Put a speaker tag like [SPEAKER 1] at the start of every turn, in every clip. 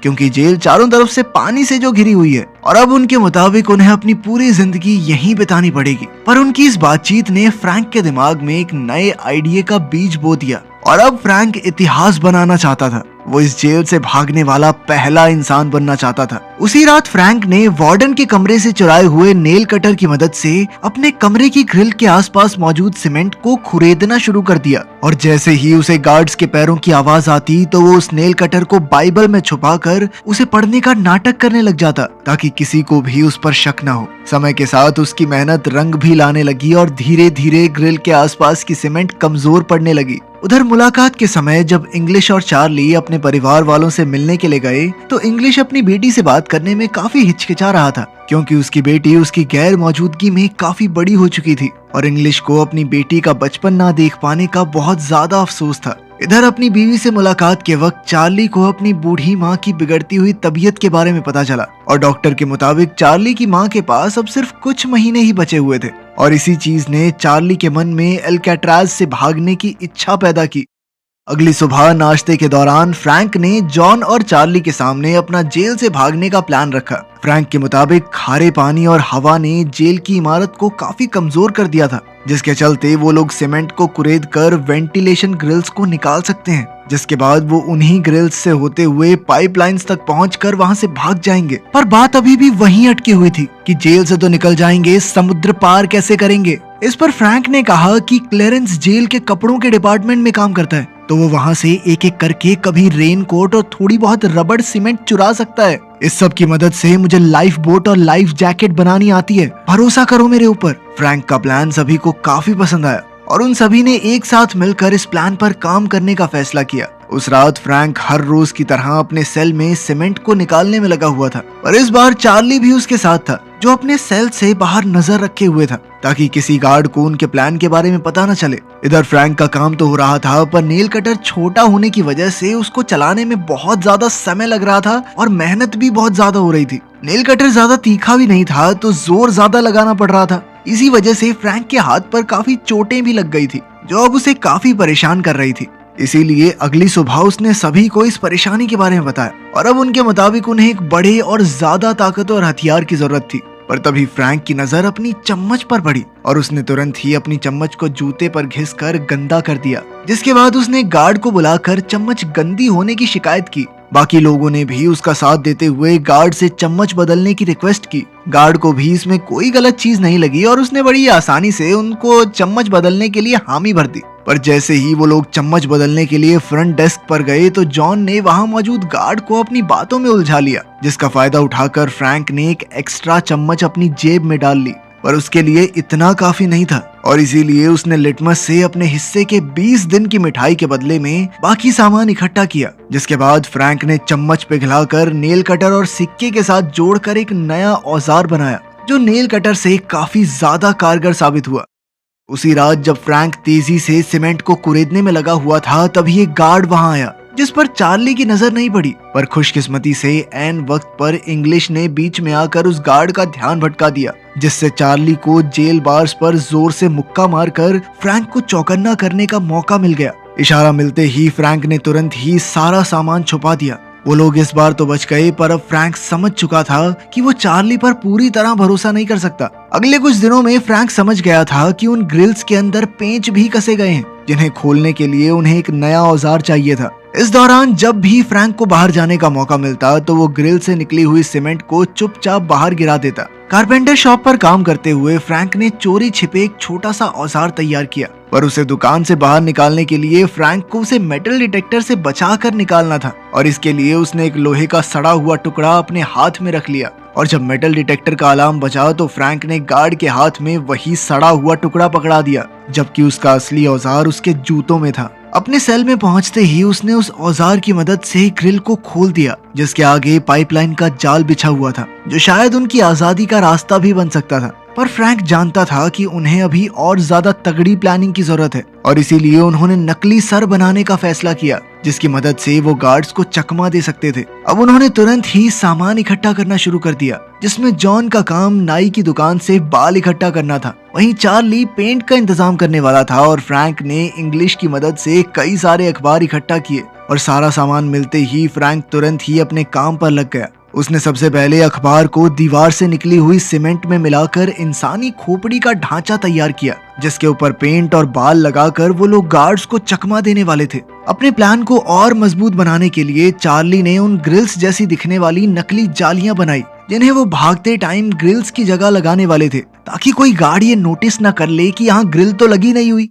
[SPEAKER 1] क्योंकि जेल चारों तरफ से पानी से जो घिरी हुई है और अब उनके मुताबिक उन्हें अपनी पूरी जिंदगी यहीं बितानी पड़ेगी। पर उनकी इस बातचीत ने फ्रैंक के दिमाग में एक नए आइडिया का बीज बो दिया और अब फ्रैंक इतिहास बनाना चाहता था। वो इस जेल से भागने वाला पहला इंसान बनना चाहता था। उसी रात फ्रैंक ने वार्डन के कमरे से चुराए हुए नेल कटर की मदद से अपने कमरे की ग्रिल के आसपास मौजूद सीमेंट को खुरेदना शुरू कर दिया और जैसे ही उसे गार्ड्स के पैरों की आवाज आती तो वो उस नेल कटर को बाइबल में छुपाकर उसे पढ़ने का नाटक करने लग जाता ताकि किसी को भी उस पर शक न हो। समय के साथ उसकी मेहनत रंग भी लाने लगी और धीरे धीरे ग्रिल के आसपास की सीमेंट कमजोर पड़ने लगी। उधर मुलाकात के समय जब इंग्लिश और चार्ली अपने परिवार वालों से मिलने के लिए गए तो इंग्लिश अपनी बेटी से बात करने में काफी हिचकिचा रहा था क्योंकि उसकी बेटी उसकी गैर मौजूदगी में काफी बड़ी हो चुकी थी और इंग्लिश को अपनी बेटी का बचपन ना देख पाने का बहुत ज्यादा अफसोस था। इधर अपनी बीवी से मुलाकात के वक्त चार्ली को अपनी बूढ़ी माँ की बिगड़ती हुई तबीयत के बारे में पता चला और डॉक्टर के मुताबिक चार्ली की माँ के पास अब सिर्फ कुछ महीने ही बचे हुए थे और इसी चीज ने चार्ली के मन में अल्काट्राज से भागने की इच्छा पैदा की। अगली सुबह नाश्ते के दौरान फ्रैंक ने जॉन और चार्ली के सामने अपना जेल से भागने का प्लान रखा। फ्रैंक के मुताबिक खारे पानी और हवा ने जेल की इमारत को काफी कमजोर कर दिया था जिसके चलते वो लोग सीमेंट को कुरेद कर वेंटिलेशन ग्रिल्स को निकाल सकते हैं जिसके बाद वो उन्हीं ग्रिल्स से होते हुए पाइपलाइंस तक पहुंचकर वहां से भाग जाएंगे। पर बात अभी भी वहीं अटकी हुई थी कि जेल से तो निकल जाएंगे, समुद्र पार कैसे करेंगे। इस पर फ्रैंक ने कहा कि क्लेरेंस जेल के कपड़ों के डिपार्टमेंट में काम करता है तो वो वहां से एक एक करके कभी रेन कोट और थोड़ी बहुत रबड़ सीमेंट चुरा सकता है। इस सब की मदद से मुझे लाइफ बोट और लाइफ जैकेट बनानी आती है, भरोसा करो मेरे ऊपर। फ्रैंक का प्लान सभी को काफी पसंद आया और उन सभी ने एक साथ मिलकर इस प्लान पर काम करने का फैसला किया। उस रात फ्रैंक हर रोज की तरह अपने सेल में सीमेंट को निकालने में लगा हुआ था और इस बार चार्ली भी उसके साथ था जो अपने सेल से बाहर नजर रखे हुए था ताकि किसी गार्ड को उनके प्लान के बारे में पता न चले। इधर फ्रैंक का काम तो हो रहा था पर नेल कटर छोटा होने की वजह से उसको चलाने में बहुत ज्यादा समय लग रहा था और मेहनत भी बहुत ज्यादा हो रही थी। नेल कटर ज्यादा तीखा भी नहीं था तो जोर ज्यादा लगाना पड़ रहा था। इसी वजह से फ्रैंक के हाथ पर काफी चोटें भी लग गई थी जो अब उसे काफी परेशान कर रही थी। इसीलिए अगली सुबह उसने सभी को इस परेशानी के बारे में बताया और अब उनके मुताबिक उन्हें एक बड़े और ज्यादा ताकतवर हथियार की जरूरत थी। पर तभी फ्रैंक की नजर अपनी चम्मच पर पड़ी और उसने तुरंत ही अपनी चम्मच को जूते पर घिसकर गंदा कर दिया जिसके बाद उसने गार्ड को बुलाकर चम्मच गंदी होने की शिकायत की। बाकी लोगों ने भी उसका साथ देते हुए गार्ड से चम्मच बदलने की रिक्वेस्ट की। गार्ड को भी इसमें कोई गलत चीज नहीं लगी और उसने बड़ी आसानी से उनको चम्मच बदलने के लिए हामी भर दी। पर जैसे ही वो लोग चम्मच बदलने के लिए फ्रंट डेस्क पर गए तो जॉन ने वहां मौजूद गार्ड को अपनी बातों में उलझा लिया जिसका फायदा उठाकर फ्रैंक ने एक एक्स्ट्रा चम्मच अपनी जेब में डाल ली। पर उसके लिए इतना काफी नहीं था और इसीलिए उसने लिटमस से अपने हिस्से के 20 दिन की मिठाई के बदले में बाकी सामान इकट्ठा किया जिसके बाद फ्रैंक ने चम्मच पिघलाकर नेल कटर और सिक्के के साथ जोड़कर एक नया औजार बनाया जो नेल कटर से काफी ज्यादा कारगर साबित हुआ। उसी रात जब फ्रैंक तेजी से सीमेंट को कुरेदने में लगा हुआ था तभी एक गार्ड वहां आया जिस पर चार्ली की नजर नहीं पड़ी। पर खुशकिस्मती से ऐन वक्त पर इंग्लिश ने बीच में आकर उस गार्ड का ध्यान भटका दिया जिससे चार्ली को जेल बार्स पर जोर से मुक्का मारकर फ्रैंक को चौकन्ना करने का मौका मिल गया। इशारा मिलते ही फ्रैंक ने तुरंत ही सारा सामान छुपा दिया। वो लोग इस बार तो बच गए पर अब फ्रैंक समझ चुका था कि वो चार्ली पर पूरी तरह भरोसा नहीं कर सकता। अगले कुछ दिनों में फ्रैंक समझ गया था कि उन ग्रिल्स के अंदर पेंच भी कसे गए हैं जिन्हें खोलने के लिए उन्हें एक नया औजार चाहिए था। इस दौरान जब भी फ्रैंक को बाहर जाने का मौका मिलता तो वो ग्रिल से निकली हुई सीमेंट को चुपचाप बाहर गिरा देता। कारपेंटर शॉप पर काम करते हुए फ्रैंक ने चोरी छिपे एक छोटा सा औजार तैयार किया पर उसे दुकान से बाहर निकालने के लिए फ्रैंक को उसे मेटल डिटेक्टर से बचाकर निकालना था और इसके लिए उसने एक लोहे का सड़ा हुआ टुकड़ा अपने हाथ में रख लिया और जब मेटल डिटेक्टर का अलार्म बजा तो फ्रैंक ने गार्ड के हाथ में वही सड़ा हुआ टुकड़ा पकड़ा दिया जबकि उसका असली औजार उसके जूतों में था। अपने सेल में पहुंचते ही उसने उस औजार की मदद से ग्रिल को खोल दिया जिसके आगे पाइपलाइन का जाल बिछा हुआ था जो शायद उनकी आजादी का रास्ता भी बन सकता था। पर फ्रैंक जानता था कि उन्हें अभी और ज्यादा तगड़ी प्लानिंग की जरूरत है और इसीलिए उन्होंने नकली सर बनाने का फैसला किया जिसकी मदद से वो गार्ड्स को चकमा दे सकते थे। अब उन्होंने तुरंत ही सामान इकट्ठा करना शुरू कर दिया जिसमें जॉन का काम नाई की दुकान से बाल इकट्ठा करना था, वहीं चार्ली पेंट का इंतजाम करने वाला था और फ्रैंक ने इंग्लिश की मदद से कई सारे अखबार इकट्ठा किए और सारा सामान मिलते ही फ्रैंक तुरंत ही अपने काम पर लग गया। उसने सबसे पहले अखबार को दीवार से निकली हुई सीमेंट में मिलाकर इंसानी खोपड़ी का ढांचा तैयार किया, जिसके ऊपर पेंट और बाल लगाकर वो लोग गार्ड्स को चकमा देने वाले थे। अपने प्लान को और मजबूत बनाने के लिए चार्ली ने उन ग्रिल्स जैसी दिखने वाली नकली जालियां बनाई, जिन्हें वो भागते टाइम ग्रिल्स की जगह लगाने वाले थे, ताकि कोई गार्ड ये नोटिस न कर ले कि यहाँ ग्रिल तो लगी नहीं हुई।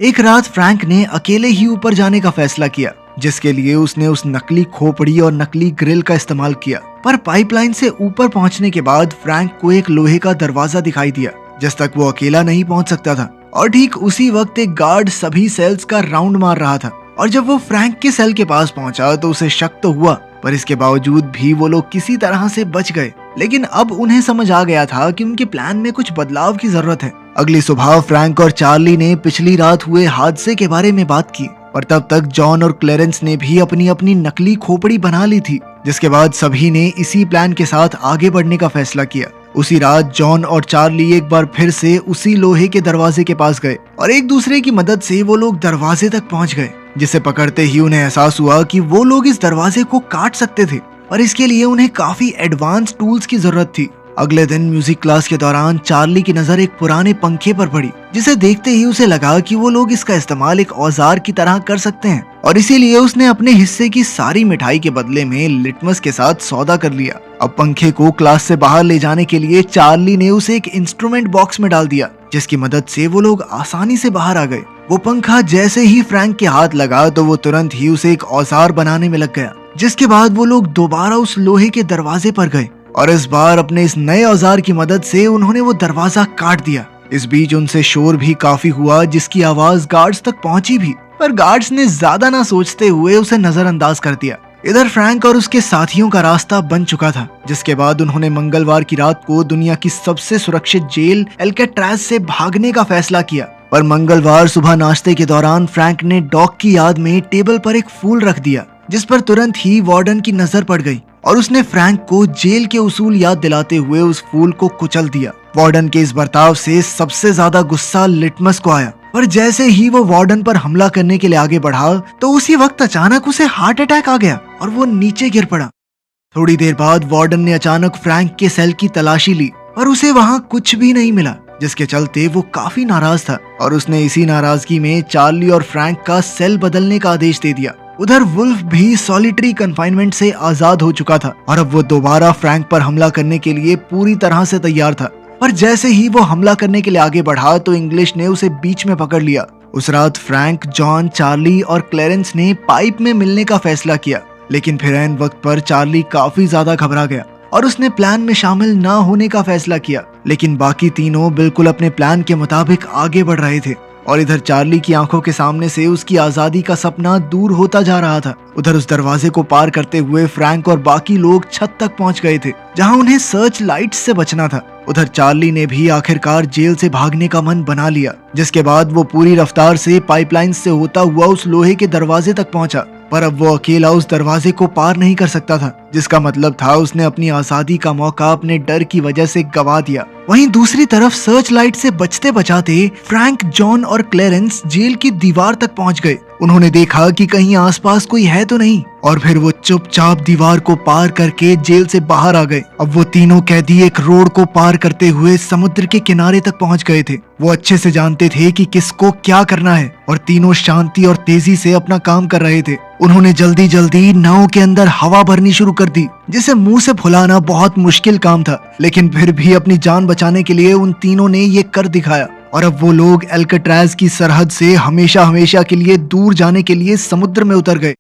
[SPEAKER 1] एक रात फ्रैंक ने अकेले ही ऊपर जाने का फैसला किया, जिसके लिए उसने उस नकली खोपड़ी और नकली ग्रिल का इस्तेमाल किया। पर पाइपलाइन से ऊपर पहुंचने के बाद फ्रैंक को एक लोहे का दरवाजा दिखाई दिया, जिस तक वो अकेला नहीं पहुंच सकता था। और ठीक उसी वक्त एक गार्ड सभी सेल्स का राउंड मार रहा था। और जब वो फ्रैंक के सेल के पास पहुंचा तो उसे शक तो हुआ, पर इसके बावजूद भी वो लोग किसी तरह से बच गए। लेकिन अब उन्हें समझ आ गया था कि उनके प्लान में कुछ बदलाव की जरूरत है। अगली सुबह फ्रैंक और चार्ली ने पिछली रात हुए हादसे के बारे में बात की, पर तब तक जॉन और क्लेरेंस ने भी अपनी अपनी नकली खोपड़ी बना ली थी, जिसके बाद सभी ने इसी प्लान के साथ आगे बढ़ने का फैसला किया। उसी रात जॉन और चार्ली एक बार फिर से उसी लोहे के दरवाजे के पास गए और एक दूसरे की मदद से वो लोग दरवाजे तक पहुंच गए, जिसे पकड़ते ही उन्हें एहसास हुआ कि वो लोग इस दरवाजे को काट सकते थे, पर इसके लिए उन्हें काफी एडवांस टूल्स की जरूरत थी। अगले दिन म्यूजिक क्लास के दौरान चार्ली की नजर एक पुराने पंखे पर पड़ी, जिसे देखते ही उसे लगा कि वो लोग इसका इस्तेमाल एक औजार की तरह कर सकते हैं, और इसीलिए उसने अपने हिस्से की सारी मिठाई के बदले में लिटमस के साथ सौदा कर लिया। अब पंखे को क्लास से बाहर ले जाने के लिए चार्ली ने उसे एक इंस्ट्रूमेंट बॉक्स में डाल दिया, जिसकी मदद से वो लोग आसानी से बाहर आ गए। वो पंखा जैसे ही फ्रैंक के हाथ लगा तो वो तुरंत ही उसे एक औजार बनाने में लग गया, जिसके बाद वो लोग दोबारा उस लोहे के दरवाजे पर गए और इस बार अपने इस नए औजार की मदद से उन्होंने वो दरवाजा काट दिया। इस बीच उनसे शोर भी काफी हुआ, जिसकी आवाज गार्ड्स तक पहुंची भी, पर गार्ड्स ने ज्यादा ना सोचते हुए उसे नजरअंदाज कर दिया। इधर फ्रैंक और उसके साथियों का रास्ता बन चुका था, जिसके बाद उन्होंने मंगलवार की रात को दुनिया की सबसे सुरक्षित जेल एल्काट्राज से भागने का फैसला किया। पर मंगलवार सुबह नाश्ते के दौरान फ्रैंक ने डॉग की याद में टेबल पर एक फूल रख दिया, जिस पर तुरंत ही वार्डन की नजर पड़ गई और उसने फ्रैंक को जेल के उसूल याद दिलाते हुए उस फूल को कुचल दिया। वार्डन के इस बर्ताव से सबसे ज्यादा गुस्सा लिटमस को आया, पर जैसे ही वो वार्डन पर हमला करने के लिए आगे बढ़ा तो उसी वक्त अचानक उसे हार्ट अटैक आ गया और वो नीचे गिर पड़ा। थोड़ी देर बाद वार्डन ने अचानक फ्रैंक के सेल की तलाशी ली, पर उसे वहाँ कुछ भी नहीं मिला, जिसके चलते वो काफी नाराज था और उसने इसी नाराजगी में चार्ली और फ्रैंक का सेल बदलने का आदेश दे दिया। उधर वुल्फ भी सॉलिटरी कन्फाइनमेंट से आजाद हो चुका था और अब वो दोबारा फ्रैंक पर हमला करने के लिए पूरी तरह से तैयार था। पर जैसे ही वो हमला करने के लिए आगे बढ़ा तो इंग्लिश ने उसे बीच में पकड़ लिया। उस रात फ्रैंक, जॉन, चार्ली और क्लेरेंस ने पाइप में मिलने का फैसला किया, लेकिन फिर ऐन वक्त पर चार्ली काफी ज्यादा घबरा गया और उसने प्लान में शामिल ना होने का फैसला किया। लेकिन बाकी तीनों बिल्कुल अपने प्लान के मुताबिक आगे बढ़ रहे थे और इधर चार्ली की आंखों के सामने से उसकी आजादी का सपना दूर होता जा रहा था। उधर उस दरवाजे को पार करते हुए फ्रैंक और बाकी लोग छत तक पहुंच गए थे, जहां उन्हें सर्च लाइट से बचना था। उधर चार्ली ने भी आखिरकार जेल से भागने का मन बना लिया, जिसके बाद वो पूरी रफ्तार से पाइपलाइन से होता हुआ उस लोहे के दरवाजे तक पहुंचा। पर अब वो अकेला उस दरवाजे को पार नहीं कर सकता था, जिसका मतलब था उसने अपनी आजादी का मौका अपने डर की वजह से गवा दिया। वहीं दूसरी तरफ सर्च लाइट से बचते बचाते फ्रैंक, जॉन और क्लेरेंस जेल की दीवार तक पहुंच गए। उन्होंने देखा कि कहीं आसपास कोई है तो नहीं और फिर वो चुपचाप दीवार को पार करके जेल से बाहर आ गए। अब वो तीनों कैदी एक रोड को पार करते हुए समुद्र के किनारे तक पहुंच गए थे। वो अच्छे से जानते थे कि किसको क्या करना है और तीनों शांति और तेजी से अपना काम कर रहे थे। उन्होंने जल्दी जल्दी नाव के अंदर हवा भरनी शुरू कर दी, जिसे मुंह से फुलाना बहुत मुश्किल काम था, लेकिन फिर भी अपनी जान बचाने के लिए उन तीनों ने ये कर दिखाया। और अब वो लोग एल्काट्राज की सरहद से हमेशा हमेशा के लिए दूर जाने के लिए समुद्र में उतर गए।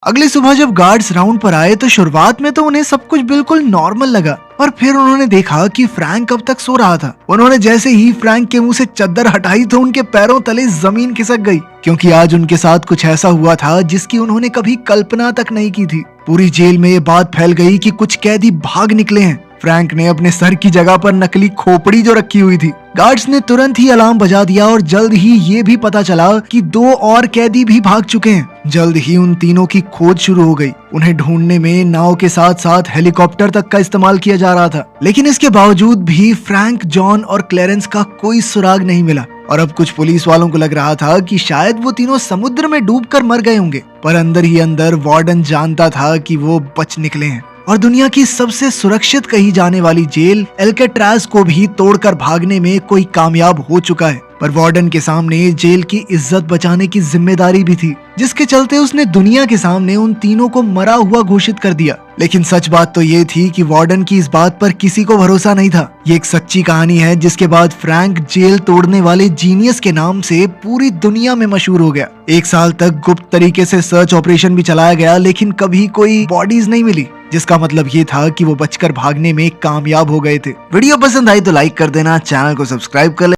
[SPEAKER 1] अगली सुबह जब गार्ड्स राउंड पर आए तो शुरुआत में तो उन्हें सब कुछ बिल्कुल नॉर्मल लगा, पर फिर उन्होंने देखा कि फ्रैंक अब तक सो रहा था। उन्होंने जैसे ही फ्रैंक के मुंह से चद्दर हटाई तो उनके पैरों तले जमीन खिसक गई, क्योंकि आज उनके साथ कुछ ऐसा हुआ था जिसकी उन्होंने कभी कल्पना तक नहीं की थी। पूरी जेल में ये बात फैल गई कि कुछ कैदी भाग निकले हैं। फ्रैंक ने अपने सर की जगह पर नकली खोपड़ी जो रखी हुई थी, गार्ड्स ने तुरंत ही अलार्म बजा दिया और जल्द ही ये भी पता चला कि 2 और कैदी भी भाग चुके हैं। जल्द ही उन तीनों की खोज शुरू हो गई। उन्हें ढूंढने में नाव के साथ साथ हेलीकॉप्टर तक का इस्तेमाल किया जा रहा था, लेकिन इसके बावजूद भी फ्रैंक, जॉन और क्लेरेंस का कोई सुराग नहीं मिला। और अब कुछ पुलिस वालों को लग रहा था कि शायद वो तीनों समुद्र में डूबकर मर गए होंगे, पर अंदर ही अंदर वार्डन जानता था कि वो बच निकले हैं और दुनिया की सबसे सुरक्षित कही जाने वाली जेल एल्केट्राज को भी तोड़कर भागने में कोई कामयाब हो चुका है। पर वार्डन के सामने जेल की इज्जत बचाने की जिम्मेदारी भी थी, जिसके चलते उसने दुनिया के सामने उन तीनों को मरा हुआ घोषित कर दिया। लेकिन सच बात तो ये थी कि वार्डन की इस बात पर किसी को भरोसा नहीं था। ये एक सच्ची कहानी है जिसके बाद फ्रैंक जेल तोड़ने वाले जीनियस के नाम से पूरी दुनिया में मशहूर हो गया। 1 साल तक गुप्त तरीके से सर्च ऑपरेशन भी चलाया गया, लेकिन कभी कोई बॉडीज नहीं मिली, जिसका मतलब ये था कि वो बचकर भागने में कामयाब हो गए थे। वीडियो पसंद आई तो लाइक कर देना, चैनल को सब्सक्राइब कर